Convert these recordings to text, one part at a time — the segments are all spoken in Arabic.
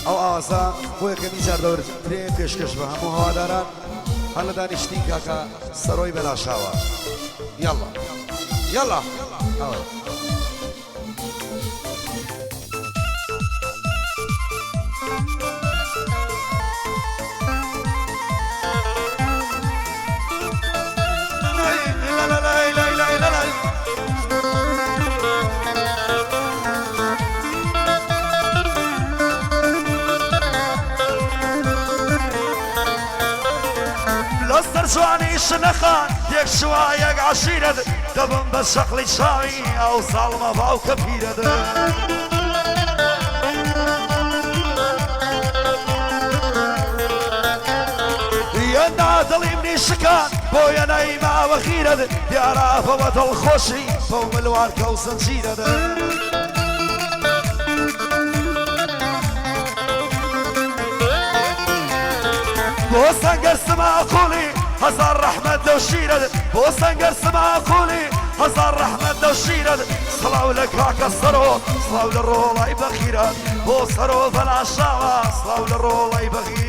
او آسا بوی کمی جار دور ترین پیشکش به همو هواداران حالا دانشتی کاکا سروی بلا شاوا یلا یلا اوه جواني شنخان يك شوايك عشيرة دبن بشقلي شاوي او صالمة باو كبيرة يا ظلي مني شكان بويا نايمة وخيرة يا رافة الخوشي بوم الواركة وسنشيرة بوسنجر سما قولي هزار رحمة وشيرة بوسنجر سما قولي هزار رحمة وشيرة صلاو لك هاكا الصرو صلاو للرولا بخيرة بوصرو فلا شاوة صلاو للرولا بخيرة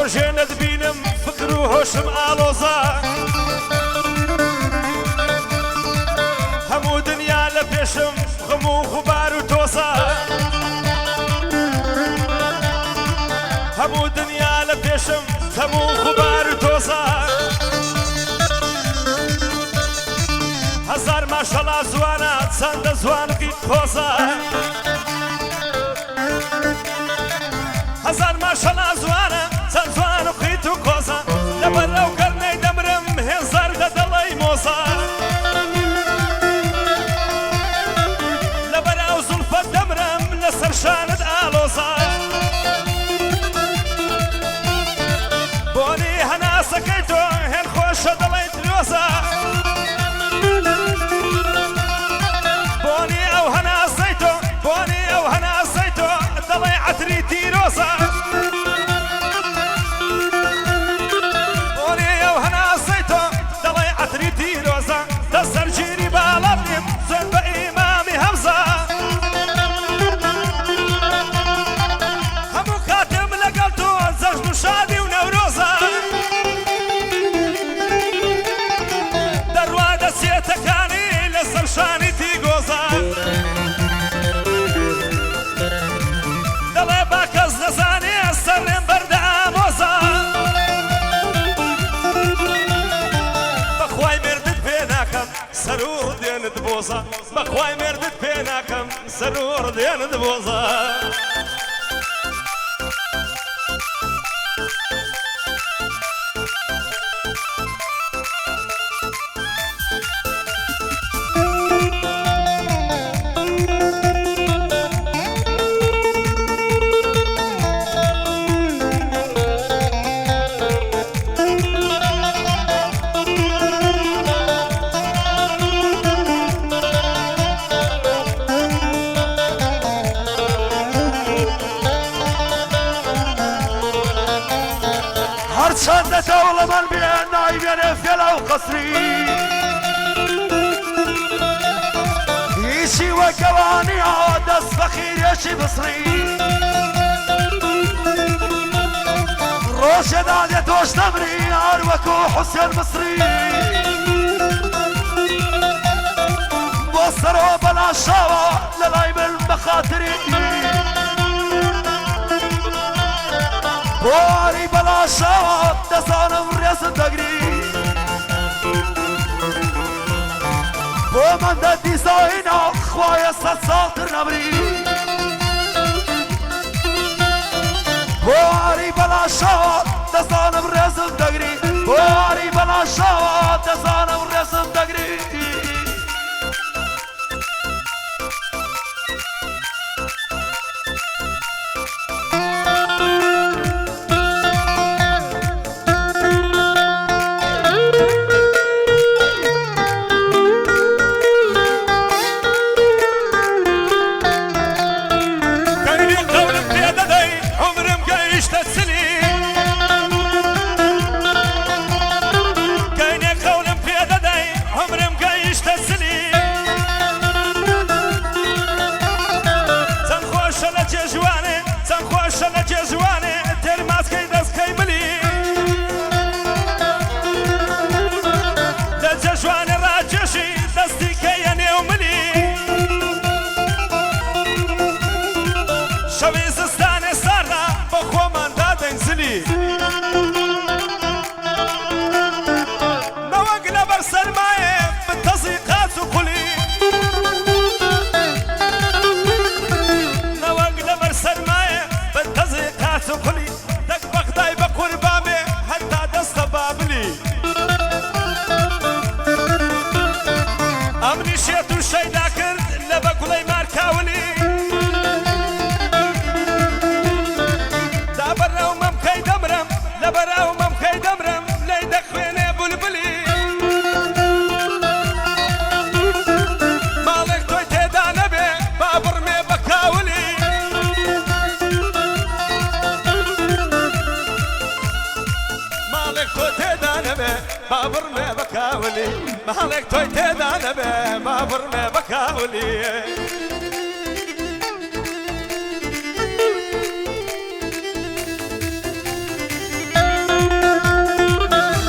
روجينا دبينم فكرو هوشم آلوزا همو دنيا لبيشم غمو غبار وتوزا همو دنيا لبيشم غمو غبار وتوزا هزار ما شاء الله زوانا تسند زوانكي خوزا هزار ما شاء الله زوانا سنزوان وخيتو كوزا لبرا وقرني دمرم هزار ددلي موزا لبرا وزلفة دمرم لسر شاند آلوزا بوني هنا سكيتو هن خوش دلي تلوزا بوني او هنا زيتو بوني او هنا زيتو دلي عتري تيروزا سرجيري بالابنم زن بإمامي همزة همو خاتم لقلتو زجن شادي ونوروزة دروادة سيتكاني لسرشاني تيغوزة دلي باكز نزاني السرم برد آموزة بخواي مردد بيناكم سرور دين دبوزة بخواي مردد بيناكم سرور دين دبوزة شادة دولة من بين نايبين فيلا وقصري يشي وكواني عودس فخير يشي بصري روش دادية توش نمري عروكو حسين مصري بصروا بلا شاوة للايم المخاطري بواري بلا شاوات دزانم رزم دقري بو من دا ديزاينا خوايا سالتر نبري بواري بلا شاوات دزانم رزم دقري بواري بلا شاوات دزانم رزم دقري بابر ما بكاولي مالك توي تدانا بابر ما بكاولي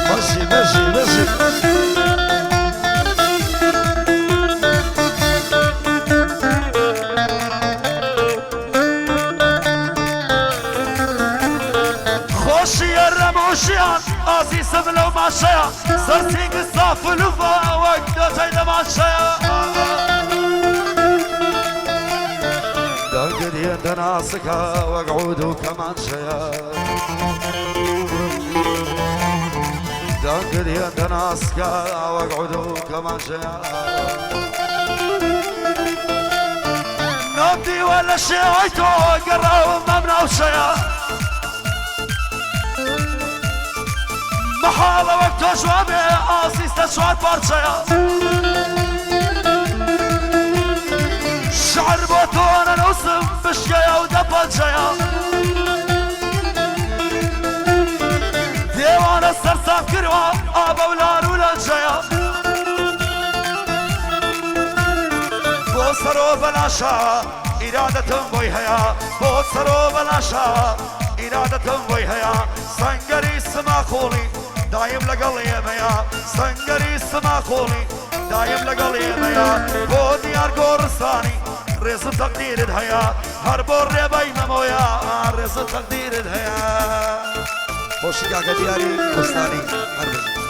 ماشي ماشي ماشي وشيان عزيزم لو ما شيا صرتيك الصاف الوفا وقت جاي ما شيا دقر يد ناسك وقعود كمان شيا دقر يد ناسك وقعود كمان شيا نبدي ولا شيعتو قراو ممنع وشيا محالة وقت شوابي عزيز شوات بارشايا شعر بوتون نوسم بشكايا ودبالشايا ديوان السرساف كروا آبا ولار ولانشايا بوصرو بلاشا إرادة بويهيا بوصرو بلاشا إرادة بويهيا سنگري سماخولي دايم لقلي ميا سنگري سماخولي دايم لقلي ميا بو ديار قرصاني رزق تقدير الهيا هربور رباي ممويا رزق تقدير الهيا خوشی که دیاری کستانی هر بزن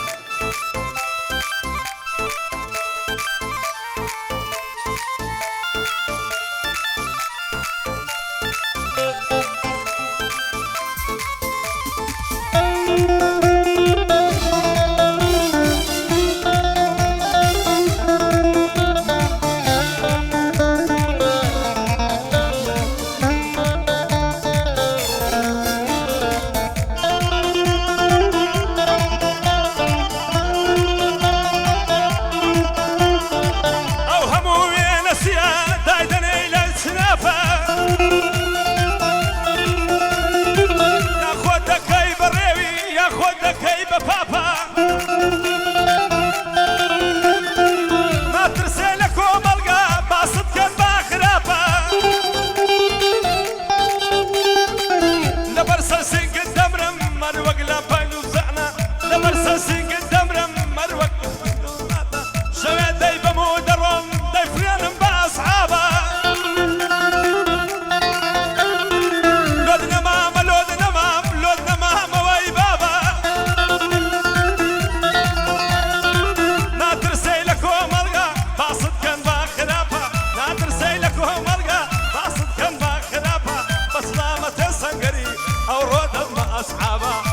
او رود ما اصحابه